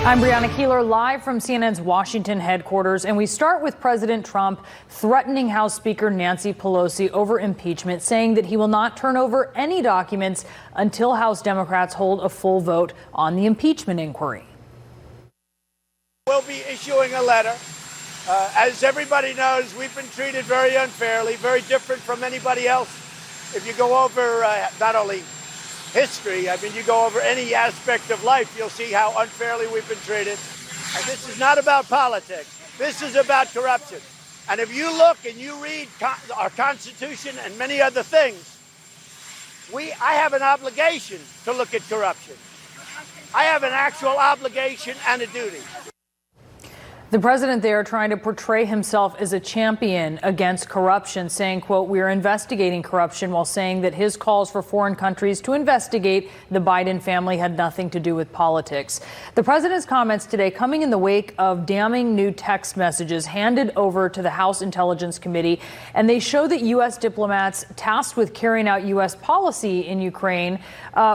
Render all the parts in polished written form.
I'm Brianna Keeler, live from CNN's Washington headquarters, and we start with President Trump threatening House Speaker Nancy Pelosi over impeachment, saying that he will not turn over any documents until House Democrats hold a full vote on the impeachment inquiry. We'll be issuing a letter. As everybody knows, we've been treated very unfairly, very different from anybody else. If you go over not only history, I mean, you go over any aspect of life, you'll see how unfairly we've been treated. And this is not about politics. This is about corruption. And if you look and you read our Constitution and many other things, I have an obligation to look at corruption. I have an actual obligation and a duty. The president there trying to portray himself as a champion against corruption, saying, quote, "We are investigating corruption," while saying that his calls for foreign countries to investigate the Biden family had nothing to do with politics. The president's comments today coming in the wake of damning new text messages handed over to the House Intelligence Committee, and they show that U.S. diplomats tasked with carrying out U.S. policy in Ukraine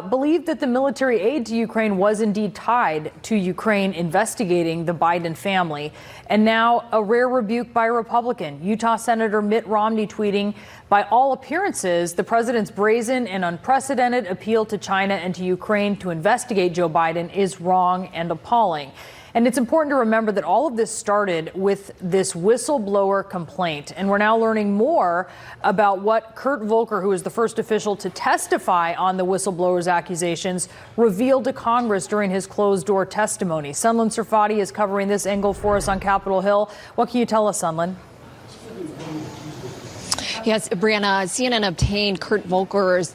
believed that the military aid to Ukraine was indeed tied to Ukraine investigating the Biden family. And now a rare rebuke by a Republican. Utah Senator Mitt Romney tweeting, "By all appearances, the president's brazen and unprecedented appeal to China and to Ukraine to investigate Joe Biden is wrong and appalling." And it's important to remember that all of this started with this whistleblower complaint. And we're now learning more about what Kurt Volker, who is the first official to testify on the whistleblower's accusations, revealed to Congress during his closed-door testimony. Sunlen Serfati is covering this angle for us on Capitol Hill. What can you tell us, Sunlen? Yes, Brianna, CNN obtained Kurt Volker's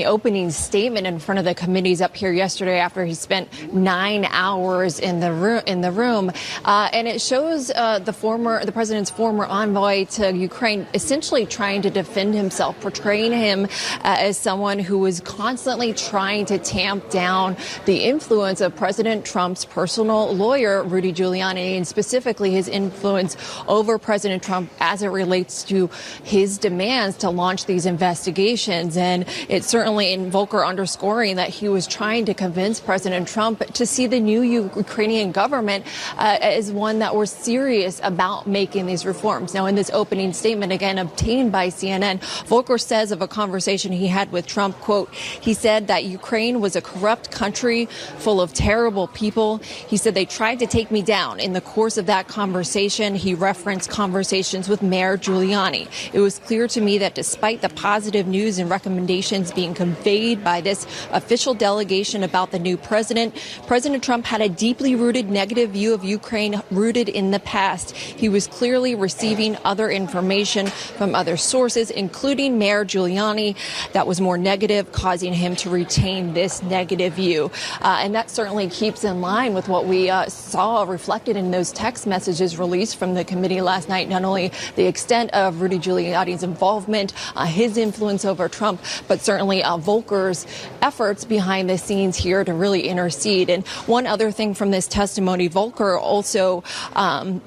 opening statement in front of the committees up here yesterday after he spent 9 hours in the room, and it shows the president's former envoy to Ukraine essentially trying to defend himself, portraying him as someone who was constantly trying to tamp down the influence of President Trump's personal lawyer, Rudy Giuliani, and specifically his influence over President Trump as it relates to his demands to launch these investigations. And it's certainly in Volker underscoring that he was trying to convince President Trump to see the new Ukrainian government as one that was serious about making these reforms. Now, in this opening statement, again, obtained by CNN, Volker says of a conversation he had with Trump, quote, he said that Ukraine was a corrupt country full of terrible people. He said they tried to take me down. In the course of that conversation, he referenced conversations with Mayor Giuliani. It was clear to me that despite the positive news and recommendations being conveyed by this official delegation about the new president, President Trump had a deeply rooted negative view of Ukraine rooted in the past. He was clearly receiving other information from other sources, including Mayor Giuliani, that was more negative, causing him to retain this negative view. And that certainly keeps in line with what we saw reflected in those text messages released from the committee last night, not only the extent of Rudy Giuliani's involvement, his influence over Trump, but certainly Volker's efforts behind the scenes here to really intercede. And one other thing from this testimony, Volker also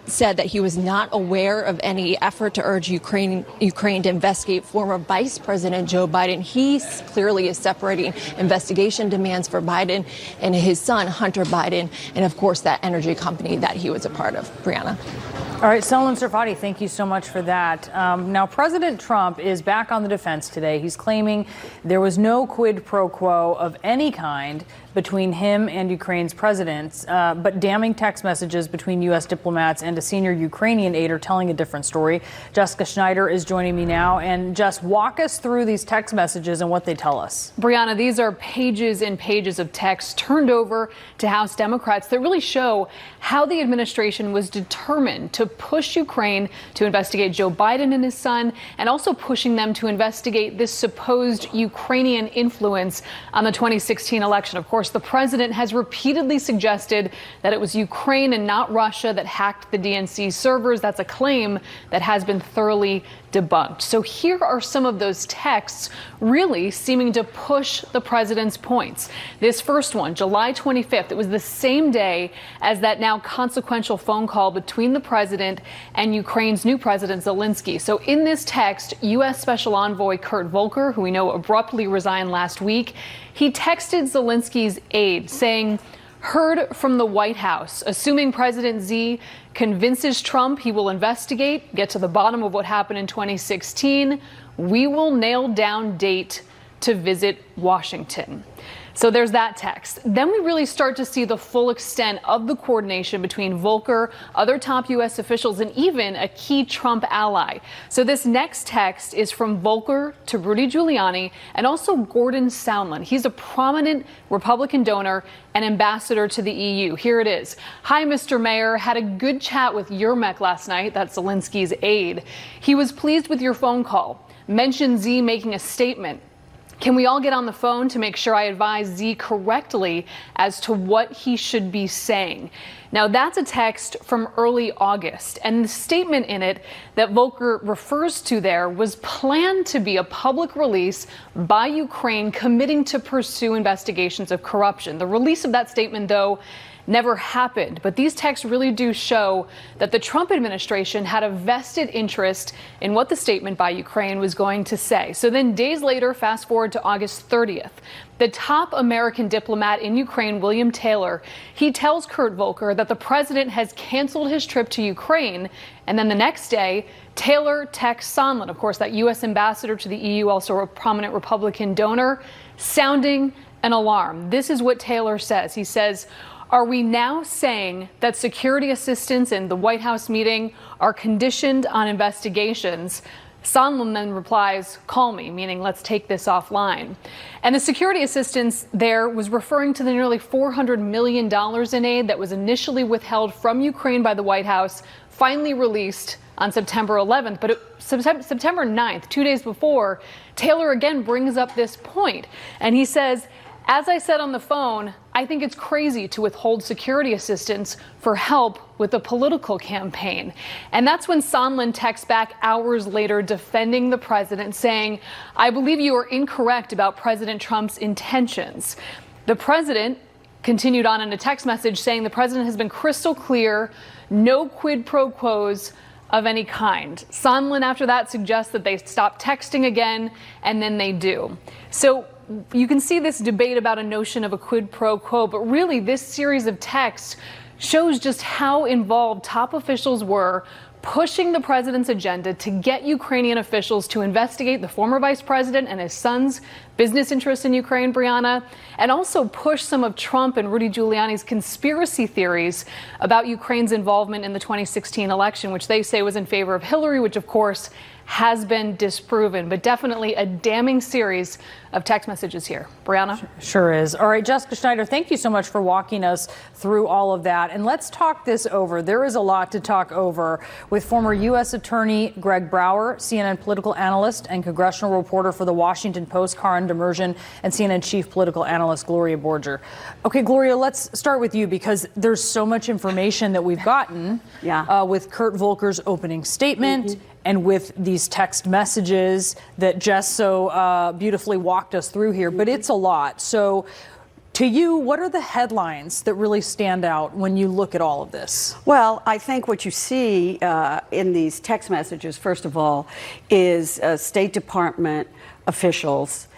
said that he was not aware of any effort to urge Ukraine to investigate former Vice President Joe Biden. He clearly is separating investigation demands for Biden and his son, Hunter Biden, and of course that energy company that he was a part of. Brianna. All right, Sunlen Serfati, thank you so much for that. Now, President Trump is back on the defense today. He's claiming there was no quid pro quo of any kind between him and Ukraine's president, but damning text messages between U.S. diplomats and a senior Ukrainian aide are telling a different story. Jessica Schneider is joining me now. And just walk us through these text messages and what they tell us. Brianna, these are pages and pages of text turned over to House Democrats that really show how the administration was determined to push Ukraine to investigate Joe Biden and his son, and also pushing them to investigate this supposed Ukrainian influence on the 2016 election. Of course, the president has repeatedly suggested that it was Ukraine and not Russia that hacked the DNC servers. That's a claim that has been thoroughly debunked. So here are some of those texts really seeming to push the president's points. This first one, July 25th, it was the same day as that now consequential phone call between the president and Ukraine's new president, Zelensky. So in this text, U.S. Special Envoy Kurt Volker, who we know abruptly resigned last week, he texted Zelensky's aide saying, heard from the White House. Assuming President Xi convinces Trump he will investigate, get to the bottom of what happened in 2016, we will nail down date to visit Washington. So there's that text. Then we really start to see the full extent of the coordination between Volker, other top U.S. officials, and even a key Trump ally. So this next text is from Volker to Rudy Giuliani and also Gordon Sondland. He's a prominent Republican donor and ambassador to the EU. Here it is. Hi, Mr. Mayor. Had a good chat with Yermak last night. That's Zelensky's aide. He was pleased with your phone call. Mentioned Xi making a statement. Can we all get on the phone to make sure I advise Xi correctly as to what he should be saying? Now, that's a text from early August, and the statement in it that Volker refers to there was planned to be a public release by Ukraine committing to pursue investigations of corruption. The release of that statement, though, never happened. But these texts really do show that the Trump administration had a vested interest in what the statement by Ukraine was going to say. So then days later, fast forward to August 30th, the top American diplomat in Ukraine, William Taylor, he tells Kurt Volker that the president has canceled his trip to Ukraine. And then the next day, Taylor texts Sondland, of course, that U.S. ambassador to the EU, also a prominent Republican donor, sounding an alarm. This is what Taylor says. He says, are we now saying that security assistance in the White House meeting are conditioned on investigations? Sondland then replies, call me, meaning let's take this offline. And the security assistance there was referring to the nearly $400 million in aid that was initially withheld from Ukraine by the White House, finally released on September 11th. But September 9th, 2 days before, Taylor again brings up this point. And he says, as I said on the phone, I think it's crazy to withhold security assistance for help with a political campaign. And that's when Sondland texts back hours later defending the president, saying, I believe you are incorrect about President Trump's intentions. The president continued on in a text message saying the president has been crystal clear, no quid pro quos of any kind. Sondland after that suggests that they stop texting again, and then they do. So you can see this debate about a notion of a quid pro quo, but really this series of texts shows just how involved top officials were pushing the president's agenda to get Ukrainian officials to investigate the former vice president and his son's business interests in Ukraine, Brianna, and also push some of Trump and Rudy Giuliani's conspiracy theories about Ukraine's involvement in the 2016 election, which they say was in favor of Hillary, which of course has been disproven, but definitely a damning series of text messages here. Brianna? Sure is. All right, Jessica Schneider, thank you so much for walking us through all of that. And let's talk this over. There is a lot to talk over with former U.S. Attorney Greg Brower, CNN political analyst and congressional reporter for The Washington Post, Karin Demirjian, and CNN chief political analyst Gloria Borger. Okay, Gloria, let's start with you because there's so much information that we've gotten with Kurt Volker's opening statement and with these text messages that Jess so beautifully walked us through here, but it's a lot. So to you, what are the headlines that really stand out when you look at all of this? Well, I think what you see in these text messages, first of all, is State Department officials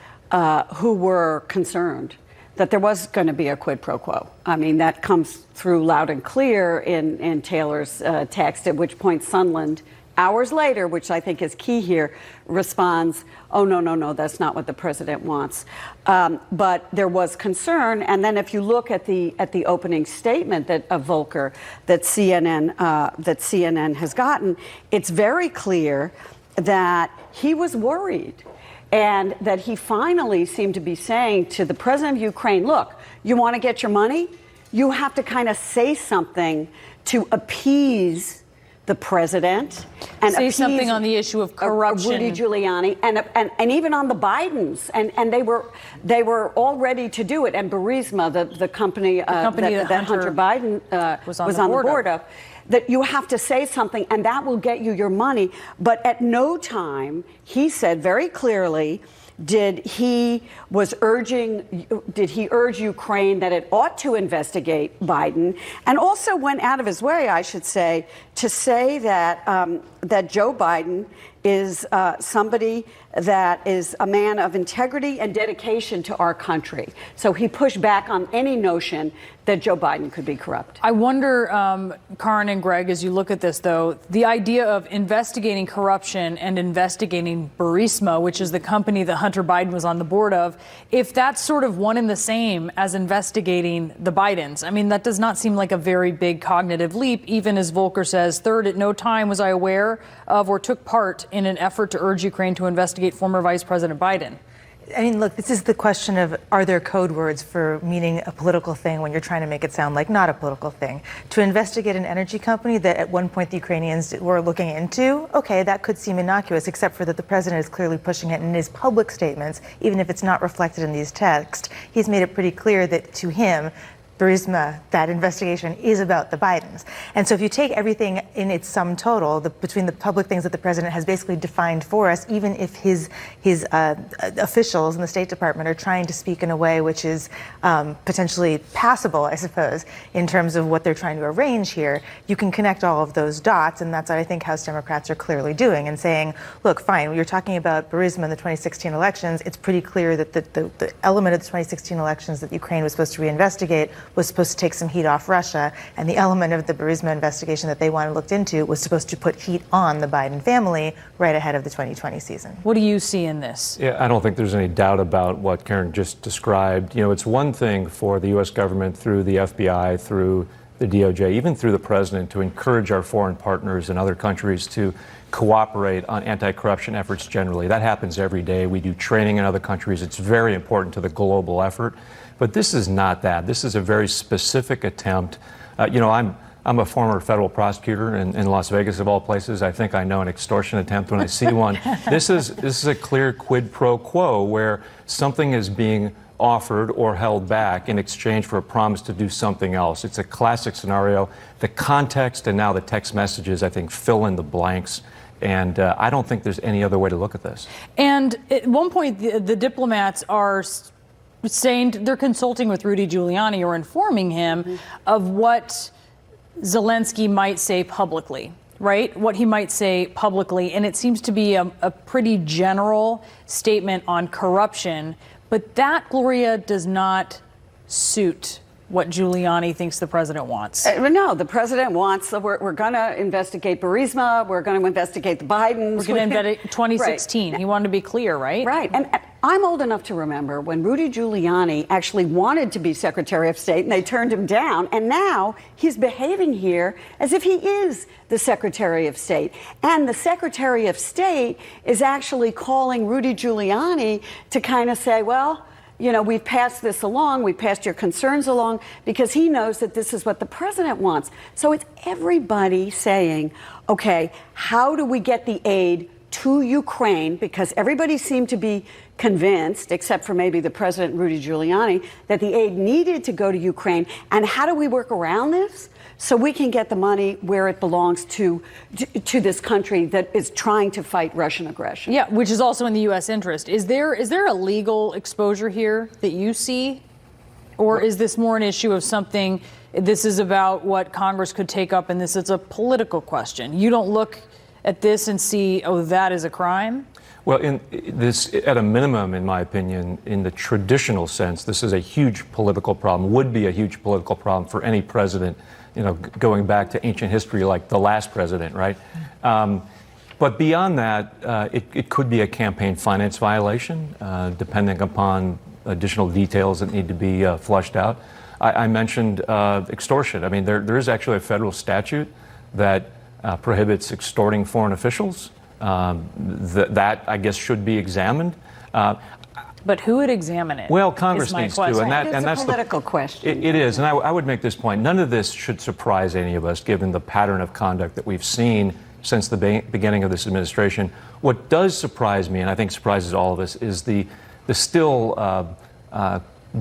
who were concerned that there was going to be a quid pro quo. I mean, that comes through loud and clear in Taylor's text, at which point Sondland, hours later, which I think is key here, responds, oh, no, that's not what the president wants. But there was concern. And then if you look at the opening statement of Volker that CNN has gotten, it's very clear that he was worried and that he finally seemed to be saying to the president of Ukraine, look, you want to get your money? You have to kind of say something to appease the president and say something on the issue of corruption, Rudy Giuliani, and even on the Bidens, and they were all ready to do it. And Burisma, the company that Hunter Biden was on the board of, that you have to say something, and that will get you your money. But at no time, he said very clearly, did he urge Ukraine that it ought to investigate Biden, and also went out of his way, I should say, to say that that Joe Biden is somebody that is a man of integrity and dedication to our country. So he pushed back on any notion that Joe Biden could be corrupt. I wonder, Karin and Greg, as you look at this, though, the idea of investigating corruption and investigating Burisma, which is the company that Hunter Biden was on the board of, if that's sort of one and the same as investigating the Bidens. I mean, that does not seem like a very big cognitive leap, even as Volker says. Third, at no time was I aware of or took part in an effort to urge Ukraine to investigate former Vice President Biden. I mean, look, this is the question of, are there code words for meaning a political thing when you're trying to make it sound like not a political thing? To investigate an energy company that at one point the Ukrainians were looking into, okay, that could seem innocuous, except for that the president is clearly pushing it in his public statements, even if it's not reflected in these texts. He's made it pretty clear that to him, Burisma, that investigation is about the Bidens. And so if you take everything in its sum total, between the public things that the president has basically defined for us, even if his officials in the State Department are trying to speak in a way which is potentially passable, I suppose, in terms of what they're trying to arrange here, you can connect all of those dots, and that's what I think House Democrats are clearly doing, and saying, look, fine, you're talking about Burisma in the 2016 elections. It's pretty clear that the element of the 2016 elections that Ukraine was supposed to reinvestigate was supposed to take some heat off Russia, and the element of the Burisma investigation that they wanted looked into was supposed to put heat on the Biden family right ahead of the 2020 season. What do you see in this? Yeah, I don't think there's any doubt about what Karen just described. You know, it's one thing for the U.S. government through the FBI, through the DOJ, even through the president, to encourage our foreign partners in other countries to cooperate on anti-corruption efforts generally. That happens every day. We do training in other countries. It's very important to the global effort. But this is not that. This is a very specific attempt. I'm a former federal prosecutor in Las Vegas, of all places. I think I know an extortion attempt when I see one. This is a clear quid pro quo where something is being offered or held back in exchange for a promise to do something else. It's a classic scenario. The context and now the text messages, I think, fill in the blanks. And I don't think there's any other way to look at this. And at one point, the diplomats are saying they're consulting with Rudy Giuliani or informing him of what Zelensky might say publicly, right? What he might say publicly. And it seems to be a pretty general statement on corruption. But that, Gloria, does not suit what Giuliani thinks the president wants. No, the president wants, we're going to investigate Burisma, we're going to investigate the Bidens. We're going to investigate 2016. Right. He wanted to be clear, right? Right. And I'm old enough to remember when Rudy Giuliani actually wanted to be Secretary of State and they turned him down. And now he's behaving here as if he is the Secretary of State. And the Secretary of State is actually calling Rudy Giuliani to kind of say, well, you know, we've passed this along, we've passed your concerns along, because he knows that this is what the president wants. So it's everybody saying, okay, how do we get the aid to Ukraine? Because everybody seemed to be convinced, except for maybe the president, Rudy Giuliani, that the aid needed to go to Ukraine. And how do we work around this so we can get the money where it belongs to this country that is trying to fight Russian aggression? Yeah, which is also in the U.S. interest. Is there a legal exposure here that you see? Or is this more an issue of something, this is about what Congress could take up and this is a political question? You don't look at this and see, oh, that is a crime? Well, in this, at a minimum, in my opinion, in the traditional sense, this is a huge political problem, would be a huge political problem for any president, you know, going back to ancient history like the last president, right? But beyond that, it could be a campaign finance violation, depending upon additional details that need to be flushed out. I mentioned extortion. I mean, there is actually a federal statute that prohibits extorting foreign officials. That, I guess, should be examined. But who would examine it? Well, Congress needs to, and that's a political question. It is, and I would make this point. None of this should surprise any of us, given the pattern of conduct that we've seen since the beginning of this administration. What does surprise me, and I think surprises all of us, is the still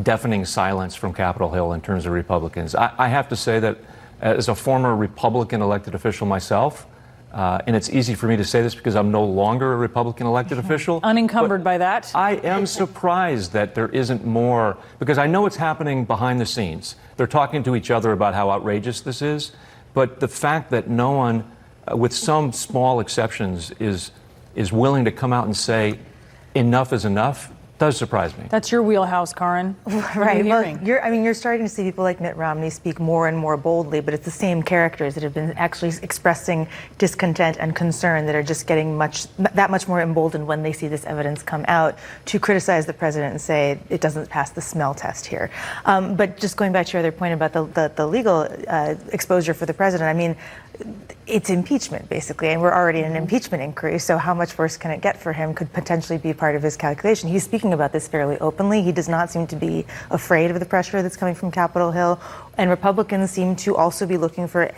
deafening silence from Capitol Hill in terms of Republicans. I have to say that as a former Republican elected official myself, and it's easy for me to say this because I'm no longer a Republican elected official. Unencumbered by that? I am surprised that there isn't more, because I know it's happening behind the scenes. They're talking to each other about how outrageous this is, but the fact that no one with some small exceptions, is willing to come out and say enough is enough, does surprise me. That's your wheelhouse, Karin. Right. Well, you're starting to see people like Mitt Romney speak more and more boldly, but it's the same characters that have been actually expressing discontent and concern that are just getting that much more emboldened when they see this evidence come out to criticize the president and say it doesn't pass the smell test here. But just going back to your other point about the legal exposure for the president, I mean, it's impeachment, basically, and we're already in an impeachment inquiry, so how much worse can it get for him could potentially be part of his calculation. He's speaking about this fairly openly. He does not seem to be afraid of the pressure that's coming from Capitol Hill, and Republicans seem to also be looking for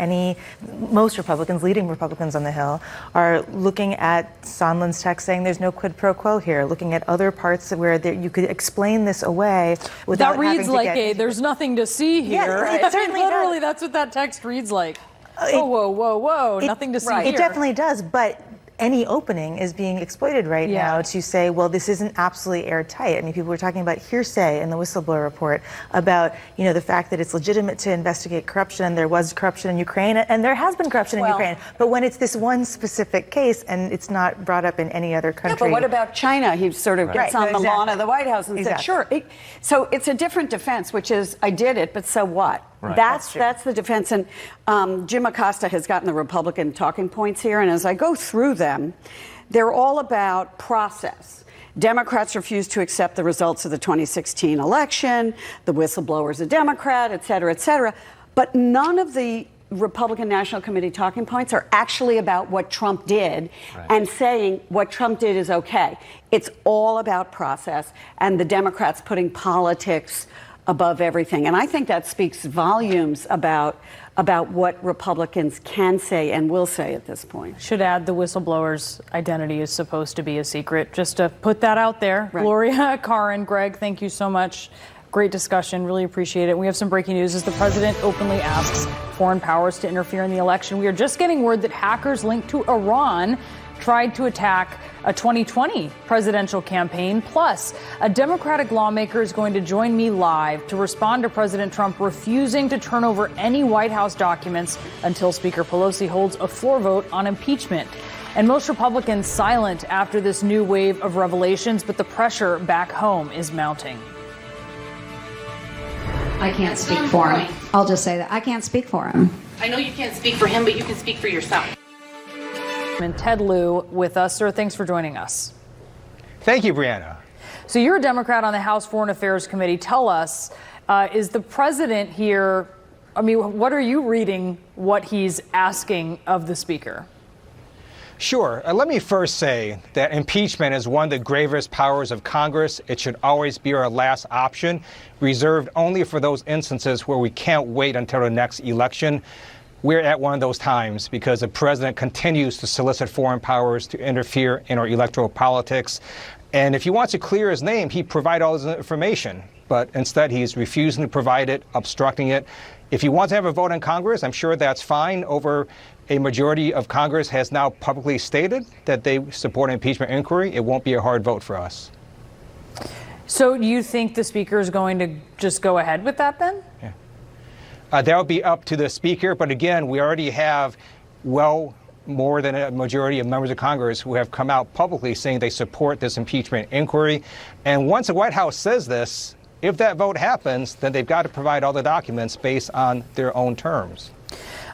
most Republicans, leading Republicans on the Hill, are looking at Sondland's text saying there's no quid pro quo here, looking at other parts where you could explain this away without having to That reads like there's nothing to see here. Yeah, it certainly literally, does. That's what that text reads like. Whoa, nothing to see here. It definitely does, but any opening is being exploited right now to say, well, this isn't absolutely airtight. I mean, people were talking about hearsay in the whistleblower report about, the fact that it's legitimate to investigate corruption, and there was corruption in Ukraine, and there has been corruption in Ukraine. But when it's this one specific case and it's not brought up in any other country. Yeah, but what about China? He sort of gets on the lawn of the White House and said, sure. So it's a different defense, which is, I did it, but so what? Right. That's the defense. And Jim Acosta has gotten the Republican talking points here. And as I go through them, they're all about process. Democrats refuse to accept the results of the 2016 election. The whistleblower's a Democrat, et cetera, et cetera. But none of the Republican National Committee talking points are actually about what Trump did and saying what Trump did is okay. It's all about process and the Democrats putting politics above everything. And I think that speaks volumes about what Republicans can say and will say at this point. Should add the whistleblower's identity is supposed to be a secret. Just to put that out there. Right. Gloria, Karin, Greg, thank you so much. Great discussion. Really appreciate it. We have some breaking news as the president openly asks foreign powers to interfere in the election. We are just getting word that hackers linked to Iran tried to attack a 2020 presidential campaign. Plus, a Democratic lawmaker is going to join me live to respond to President Trump refusing to turn over any White House documents until Speaker Pelosi holds a floor vote on impeachment. And most Republicans silent after this new wave of revelations, but the pressure back home is mounting. I can't speak for him. I'll just say that. I can't speak for him. I know you can't speak for him, but you can speak for yourself. And Ted Lieu with us. Sir, thanks for joining us. Thank you, Brianna. So you're a Democrat on the House Foreign Affairs Committee. Tell us, is the president here, I mean, what are you reading what he's asking of the speaker? Sure. Let me first say that impeachment is one of the gravest powers of Congress. It should always be our last option, reserved only for those instances where we can't wait until the next election. We're at one of those times because the president continues to solicit foreign powers to interfere in our electoral politics. And if he wants to clear his name, he'd provide all his information. But instead, he's refusing to provide it, obstructing it. If he wants to have a vote in Congress, I'm sure that's fine. Over a majority of Congress has now publicly stated that they support an impeachment inquiry. It won't be a hard vote for us. So do you think the speaker is going to just go ahead with that then? Yeah. That'll be up to the speaker. But again, we already have more than a majority of members of Congress who have come out publicly saying they support this impeachment inquiry. And once the White House says this, if that vote happens, then they've got to provide all the documents based on their own terms.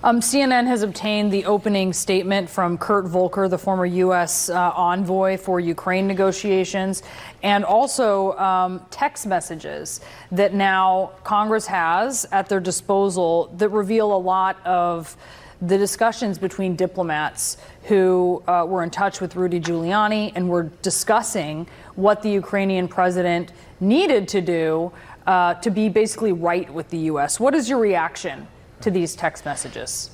CNN has obtained the opening statement from Kurt Volker, the former U.S. envoy for Ukraine negotiations, and also text messages that now Congress has at their disposal that reveal a lot of the discussions between diplomats who were in touch with Rudy Giuliani and were discussing what the Ukrainian president needed to do to be basically right with the U.S. What is your reaction to these text messages?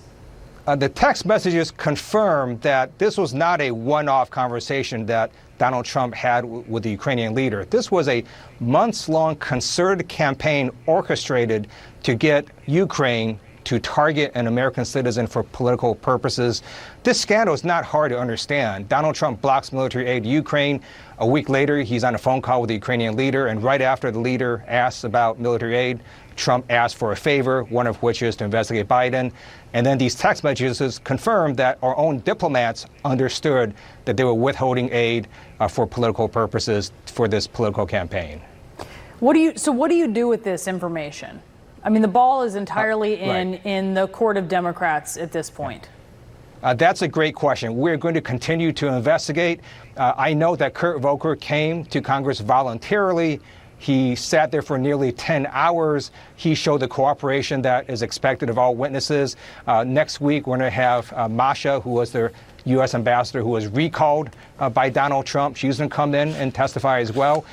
The text messages confirm that this was not a one-off conversation that Donald Trump had with the Ukrainian leader. This was a months-long concerted campaign orchestrated to get Ukraine to target an American citizen for political purposes. This scandal is not hard to understand. Donald Trump blocks military aid to Ukraine. A week later, he's on a phone call with the Ukrainian leader, and right after the leader asks about military aid, Trump asks for a favor, one of which is to investigate Biden. And then these text messages confirm that our own diplomats understood that they were withholding aid for political purposes for this political campaign. What do you do with this information? I mean, the ball is entirely in the court of Democrats at this point. That's a great question. We're going to continue to investigate. I know that Kurt Volker came to Congress voluntarily. He sat there for nearly 10 hours. He showed the cooperation that is expected of all witnesses. Next week, we're going to have Masha, who was the U.S. ambassador who was recalled by Donald Trump. She's going to come in and testify as well.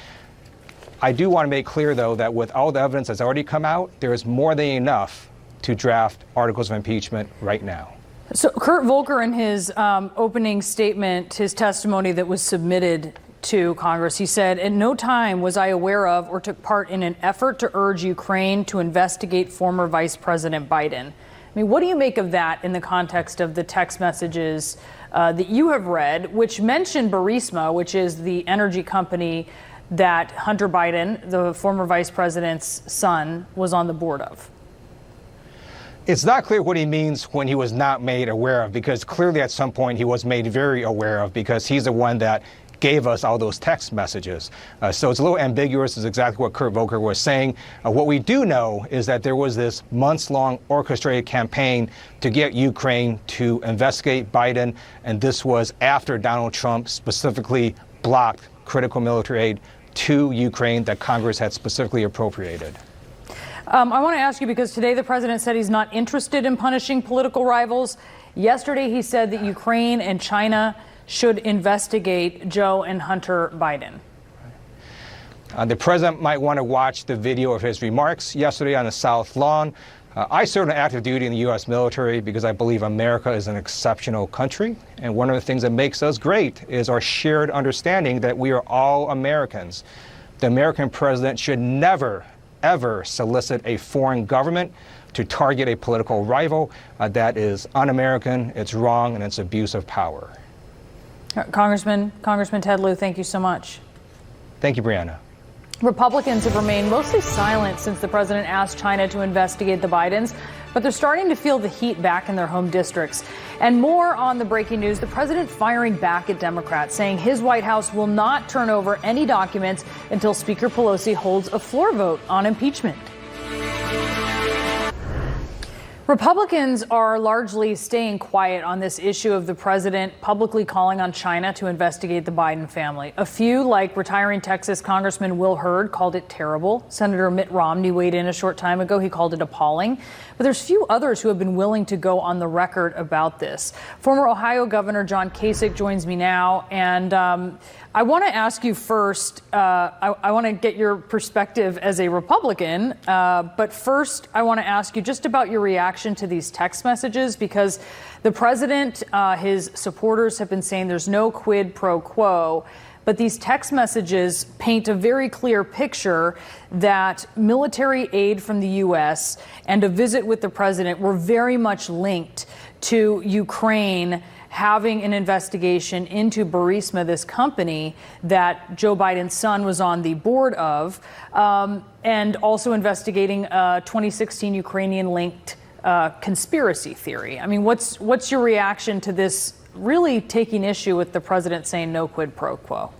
I do want to make clear, though, that with all the evidence that's already come out, there is more than enough to draft articles of impeachment right now. So Kurt Volker, in his opening statement, his testimony that was submitted to Congress, he said, "At no time was I aware of or took part in an effort to urge Ukraine to investigate former Vice President Biden." I mean, what do you make of that in the context of the text messages that you have read, which mention Burisma, which is the energy company that Hunter Biden, the former vice president's son, was on the board of? It's not clear what he means when he was not made aware of, because clearly at some point he was made very aware of, because he's the one that gave us all those text messages. So it's a little ambiguous, is exactly what Kurt Volker was saying. What we do know is that there was this months-long orchestrated campaign to get Ukraine to investigate Biden, and this was after Donald Trump specifically blocked critical military aid to Ukraine that Congress had specifically appropriated. I want to ask you, because today the president said he's not interested in punishing political rivals. Yesterday he said that Ukraine and China should investigate Joe and Hunter Biden. The president might want to watch the video of his remarks yesterday on the South Lawn. I served on active duty in the U.S. military because I believe America is an exceptional country. And one of the things that makes us great is our shared understanding that we are all Americans. The American president should never, ever solicit a foreign government to target a political rival. That is un-American, it's wrong, and it's abuse of power. Congressman Ted Lieu, thank you so much. Thank you, Brianna. Republicans have remained mostly silent since the president asked China to investigate the Bidens, but they're starting to feel the heat back in their home districts. And more on the breaking news, the president firing back at Democrats, saying his White House will not turn over any documents until Speaker Pelosi holds a floor vote on impeachment. Republicans are largely staying quiet on this issue of the president publicly calling on China to investigate the Biden family. A few, like retiring Texas Congressman Will Hurd, called it terrible. Senator Mitt Romney weighed in a short time ago. He called it appalling. But there's few others who have been willing to go on the record about this. Former Ohio Governor John Kasich joins me now. And I want to ask you first, I want to get your perspective as a Republican. But first, I want to ask you just about your reaction to these text messages, because the president, his supporters have been saying there's no quid pro quo. But these text messages paint a very clear picture that military aid from the U.S. and a visit with the president were very much linked to Ukraine having an investigation into Burisma, this company that Joe Biden's son was on the board of, and also investigating a 2016 Ukrainian-linked conspiracy theory. I mean, what's your reaction to this really taking issue with the president saying no quid pro quo?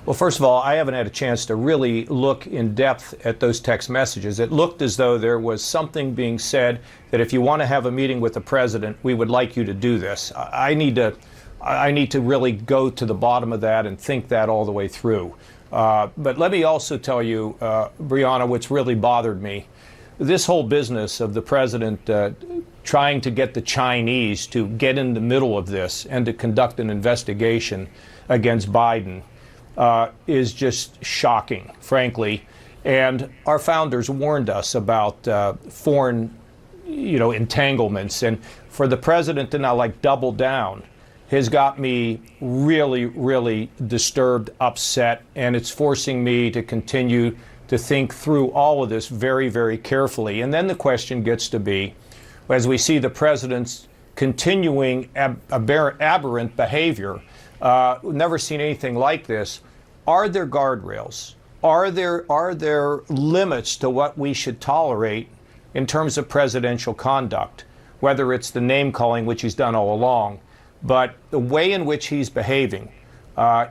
Well, first of all, I haven't had a chance to really look in depth at those text messages. It looked as though there was something being said that if you want to have a meeting with the president, we would like you to do this. I need to really go to the bottom of that and think that all the way through. But let me also tell you, Brianna, what's really bothered me. This whole business of the president trying to get the Chinese to get in the middle of this and to conduct an investigation against Biden is just shocking, frankly. And our founders warned us about foreign, entanglements. And for the president to now double down has got me really, really disturbed, upset, and it's forcing me to continue to to think through all of this very, very carefully. And then the question gets to be, as we see the president's continuing aberrant behavior, never seen anything like this, are there guardrails? Are there limits to what we should tolerate in terms of presidential conduct? Whether it's the name calling, which he's done all along, but the way in which he's behaving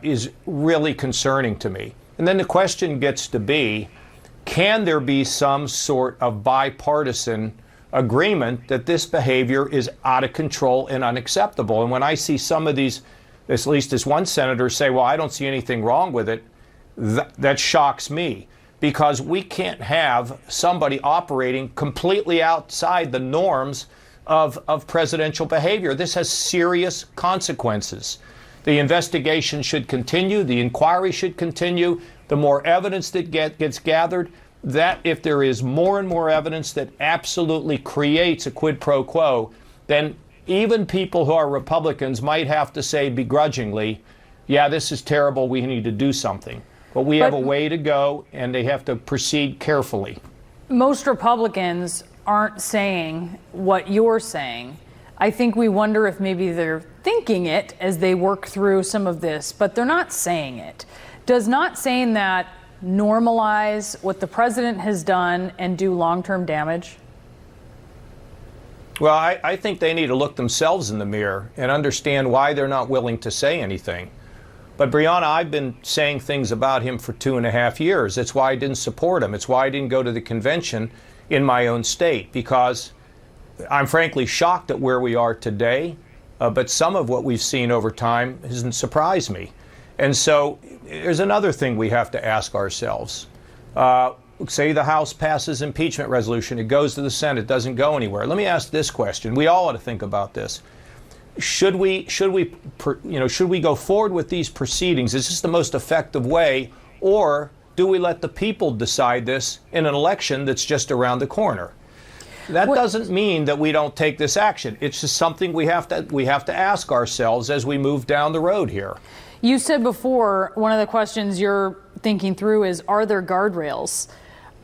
is really concerning to me. And then the question gets to be, can there be some sort of bipartisan agreement that this behavior is out of control and unacceptable? And when I see some of these, at least this one senator say, well, I don't see anything wrong with it, that shocks me, because we can't have somebody operating completely outside the norms of presidential behavior. This has serious consequences. The investigation should continue. The inquiry should continue. The more evidence that gets gathered, that if there is more and more evidence that absolutely creates a quid pro quo, then even people who are Republicans might have to say begrudgingly, yeah, this is terrible, we need to do something. But we have a way to go, and they have to proceed carefully. Most Republicans aren't saying what you're saying. I think we wonder if maybe they're thinking it as they work through some of this, but they're not saying it. Does not saying that normalize what the president has done and do long-term damage? Well, I think they need to look themselves in the mirror and understand why they're not willing to say anything. But Brianna, I've been saying things about him for 2.5 years. That's why I didn't support him. It's why I didn't go to the convention in my own state, because I'm frankly shocked at where we are today. But some of what we've seen over time hasn't surprised me. And so there's another thing we have to ask ourselves. Say the House passes impeachment resolution, it goes to the Senate, doesn't go anywhere. Let me ask this question. We all ought to think about this. Should we go forward with these proceedings? Is this the most effective way, or do we let the people decide this in an election that's just around the corner? That doesn't mean that we don't take this action. It's just something we have to ask ourselves as we move down the road here. You said before, one of the questions you're thinking through is, are there guardrails?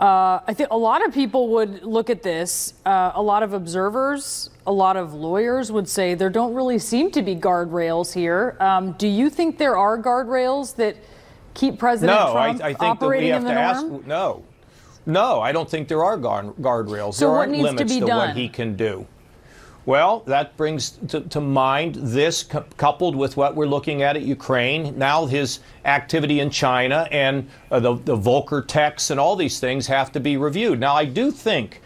I think a lot of people would look at this, a lot of observers, a lot of lawyers would say there don't really seem to be guardrails here. Do you think there are guardrails that keep President Trump I think operating that we have in the to norm? No, I don't think there are guardrails. So there what aren't needs limits to be to done? what he can do. Well, that brings to mind this, coupled with what we're looking at Ukraine, now his activity in China, and the Volcker texts and all these things have to be reviewed. Now, I do think